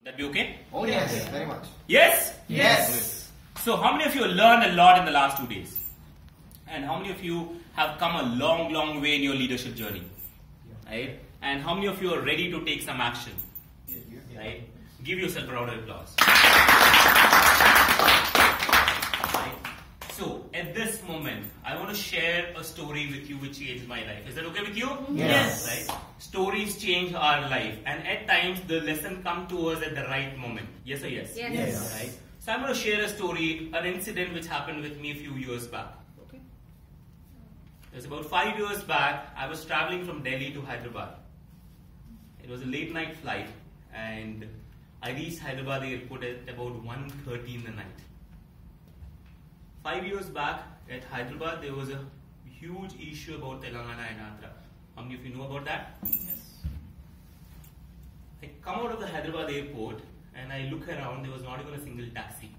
That be okay? Oh yes, very much. Yes? Yes. So how many of you learned a lot in the last 2 days? And how many of you have come a long, long way in your leadership journey? Right? And how many of you are ready to take some action? Right? Give yourself a round of applause. Right? So at this moment, I want to share a story with you which changed my life. Is that okay with you? Yes. Right? Stories change our life, and at times the lesson comes to us at the right moment. Yes or yes? Yes. Right? So I'm going to share a story, an incident which happened with me a few years back. Okay. It was about 5 years back. I was traveling from Delhi to Hyderabad. It was a late night flight, and I reached Hyderabad airport at about 1:30 in the night. 5 years back at Hyderabad, there was a huge issue about Telangana and Andhra. How many of you know about that? Yes. I come out of the Hyderabad airport and I look around, there was not even a single taxi.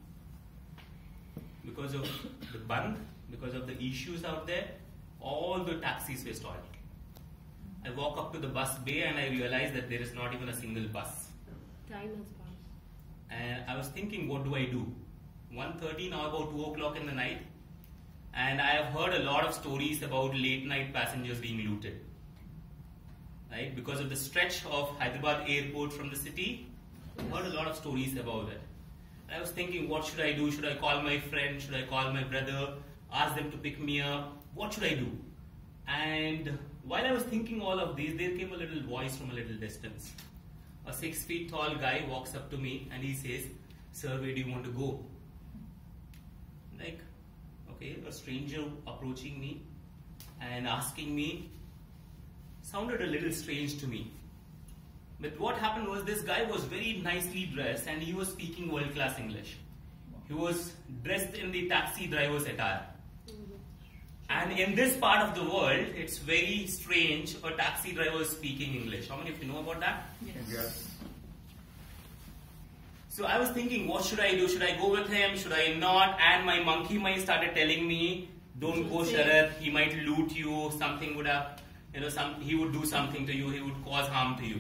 Because of the band, because of the issues out there, all the taxis were stalled. I walk up to the bus bay and I realize that there is not even a single bus. Time has passed. And I was thinking, what do I do? 1:30, now about 2 o'clock in the night. And I have heard a lot of stories about late night passengers being looted. Right? Because of the stretch of Hyderabad airport from the city, I heard a lot of stories about it. And I was thinking, what should I do? Should I call my friend? Should I call my brother? Ask them to pick me up? What should I do? And while I was thinking all of these, there came a little voice from a little distance. A 6 feet tall guy walks up to me and he says, "Sir, where do you want to go?" Like, okay, a stranger approaching me and asking me sounded a little strange to me. But what happened was, this guy was very nicely dressed and he was speaking world-class English. He was dressed in the taxi driver's attire. And in this part of the world, it's very strange a taxi driver is speaking English. How many of you know about that? Yes. So I was thinking, what should I do? Should I go with him? Should I not? And my monkey mind started telling me, don't go, Sharat. He might loot you. Something would have, he would do something to you. He would cause harm to you.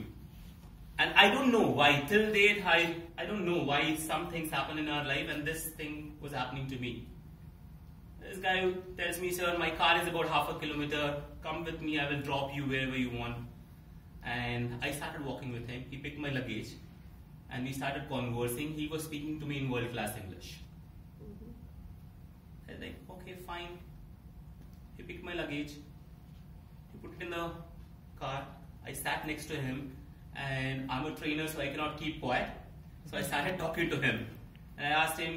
And I don't know why. Till date, I don't know why some things happen in our life, and this thing was happening to me. This guy tells me, "Sir, my car is about half a kilometer. Come with me. I will drop you wherever you want." And I started walking with him. He picked my luggage. And we started conversing. He was speaking to me in world-class English. I was like, okay, fine. He picked my luggage. He put it in the car. I sat next to him. And I'm a trainer, so I cannot keep quiet. So I started talking to him. And I asked him,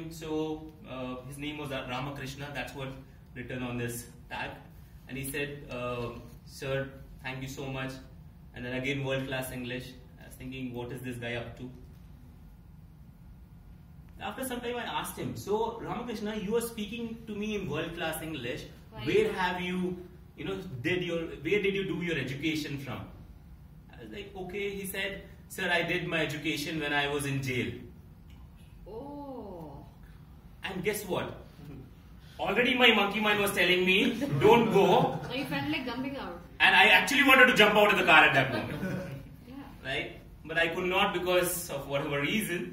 his name was Ramakrishna. That's what written on this tag. And he said, "Sir, thank you so much." And then again, world-class English. I was thinking, what is this guy up to? After some time I asked him, "So Ramakrishna, you are speaking to me in world-class English. Where have you, where did you do your education from?" I was like, okay. He said, "Sir, I did my education when I was in jail." Oh. And guess what? Already my monkey mind was telling me, don't go. So you felt like jumping out. And I actually wanted to jump out of the car at that moment. Yeah. Right? But I could not because of whatever reason.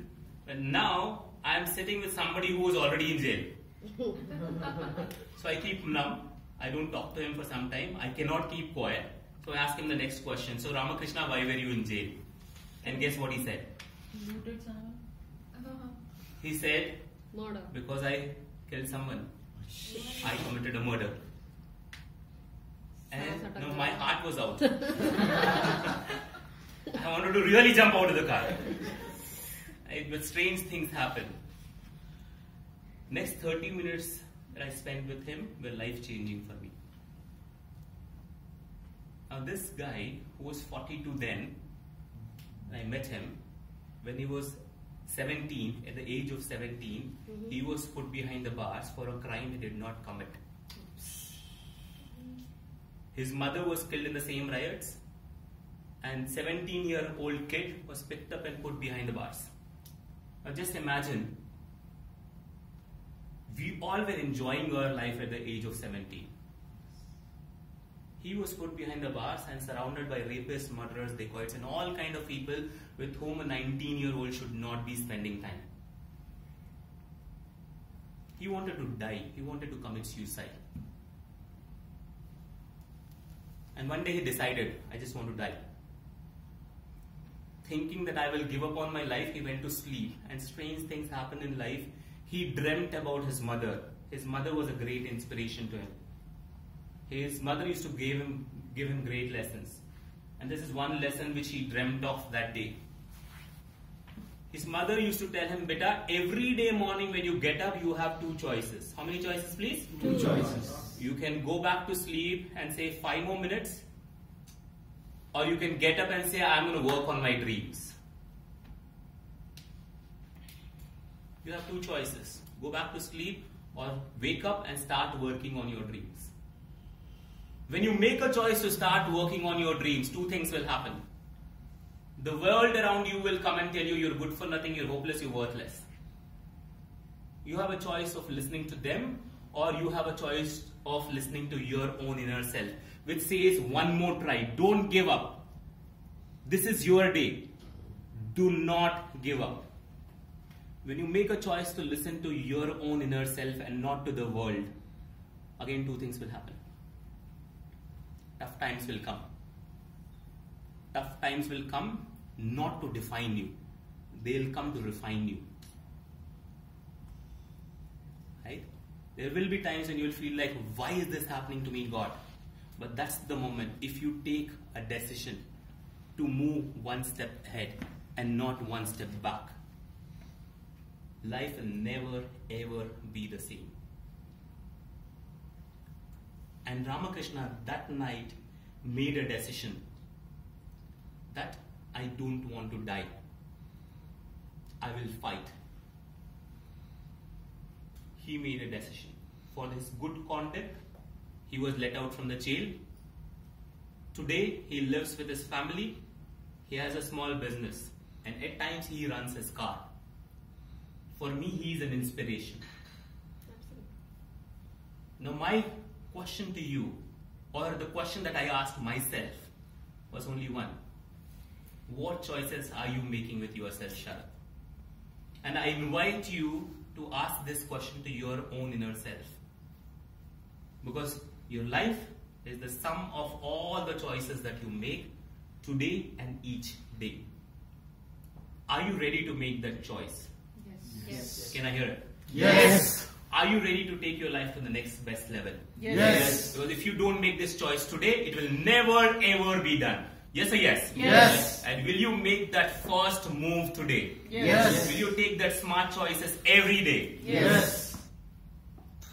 But now I am sitting with somebody who was already in jail. So I keep numb. I don't talk to him for some time. I cannot keep quiet. So I ask him the next question. "So Ramakrishna, why were you in jail?" And guess what he said? Looted someone. He said, Murder. "Because I killed someone. I committed a murder." And no, my heart was out. I wanted to really jump out of the car. Right? But strange things happen. Next 30 minutes that I spent with him were life-changing for me. Now this guy, who was 42 then, I met him when he was 17. At the age of 17, he was put behind the bars for a crime he did not commit. His mother was killed in the same riots, and 17-year-old kid was picked up and put behind the bars. Now just imagine, we all were enjoying our life at the age of 17. He was put behind the bars and surrounded by rapists, murderers, dacoits, and all kind of people with whom a 19-year-old should not be spending time. He wanted to die. He wanted to commit suicide. And one day he decided, I just want to die. Thinking that I will give up on my life, he went to sleep. And strange things happen in life. He dreamt about his mother. His mother was a great inspiration to him. His mother used to give him great lessons. And this is one lesson which he dreamt of that day. His mother used to tell him, Beta, every day morning when you get up, you have two choices. How many choices, please? Two choices. You can go back to sleep and say 5 more minutes. Or you can get up and say, I'm going to work on my dreams. You have two choices. Go back to sleep or wake up and start working on your dreams. When you make a choice to start working on your dreams, two things will happen. The world around you will come and tell you you're good for nothing, you're hopeless, you're worthless. You have a choice of listening to them, or you have a choice of listening to your own inner self, which says one more try, don't give up. This is your day. Do not give up. When you make a choice to listen to your own inner self and not to the world, again two things will happen. Tough times will come. Tough times will come not to define you. They'll come to refine you. Right? There will be times when you'll feel like, why is this happening to me, God? But that's the moment. If you take a decision to move one step ahead and not one step back, life will never ever be the same. And Ramakrishna that night made a decision that I don't want to die. I will fight. He made a decision. For his good conduct, he was let out from the jail. Today, he lives with his family. He has a small business. And at times, he runs his car. For me, he is an inspiration. Now, my question to you, or the question that I asked myself, was only one. What choices are you making with yourself, Sharat? And I invite you to ask this question to your own inner self. Because your life is the sum of all the choices that you make today and each day. Are you ready to make that choice? Yes. Can I hear it? Yes. Are you ready to take your life to the next best level? Yes. Because if you don't make this choice today, it will never ever be done. Yes or yes? Yes. And will you make that first move today? Yes. Will you take that smart choices every day? Yes.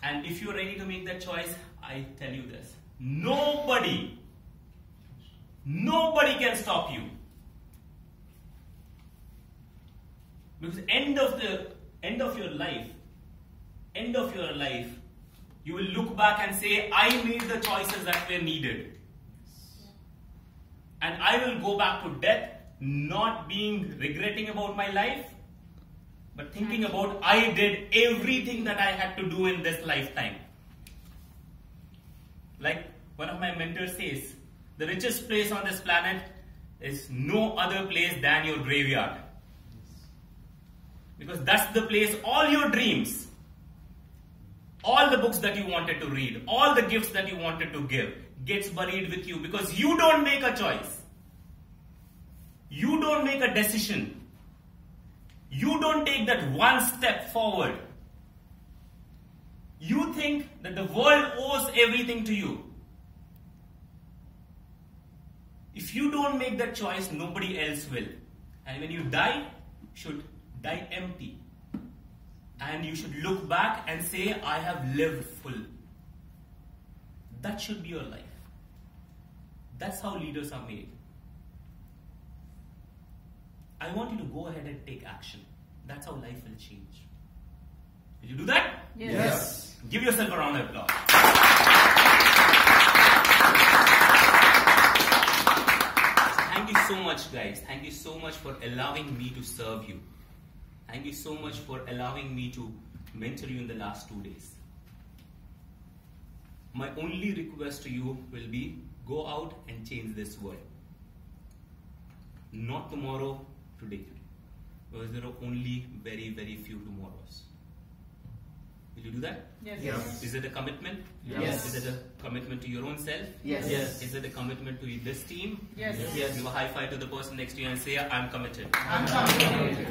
And if you're ready to make that choice, I tell you this. Nobody can stop you. Because end of your life, you will look back and say, I made the choices that were needed. And I will go back to death, not being regretting about my life, but thinking about I did everything that I had to do in this lifetime. Like one of my mentors says, the richest place on this planet is no other place than your graveyard. Because that's the place all your dreams, all the books that you wanted to read, all the gifts that you wanted to give gets buried with you because you don't make a choice. You don't make a decision. You don't take that one step forward. You think that the world owes everything to you. If you don't make that choice, nobody else will. And when you die, you should die empty. And you should look back and say, I have lived full. That should be your life. That's how leaders are made. I want you to go ahead and take action. That's how life will change. Will you do that? Yes. Give yourself a round of applause. Thank you so much, guys. Thank you so much for allowing me to serve you. Thank you so much for allowing me to mentor you in the last 2 days. My only request to you will be, go out and change this world. Not tomorrow, today. Because there are only very, very few tomorrows. Will you do that? Yes. Yes. Is it a commitment? Yes. Is it a commitment to your own self? Yes. Yes. Is it a commitment to this team? Yes. Give a high five to the person next to you and say, I'm committed. I'm committed.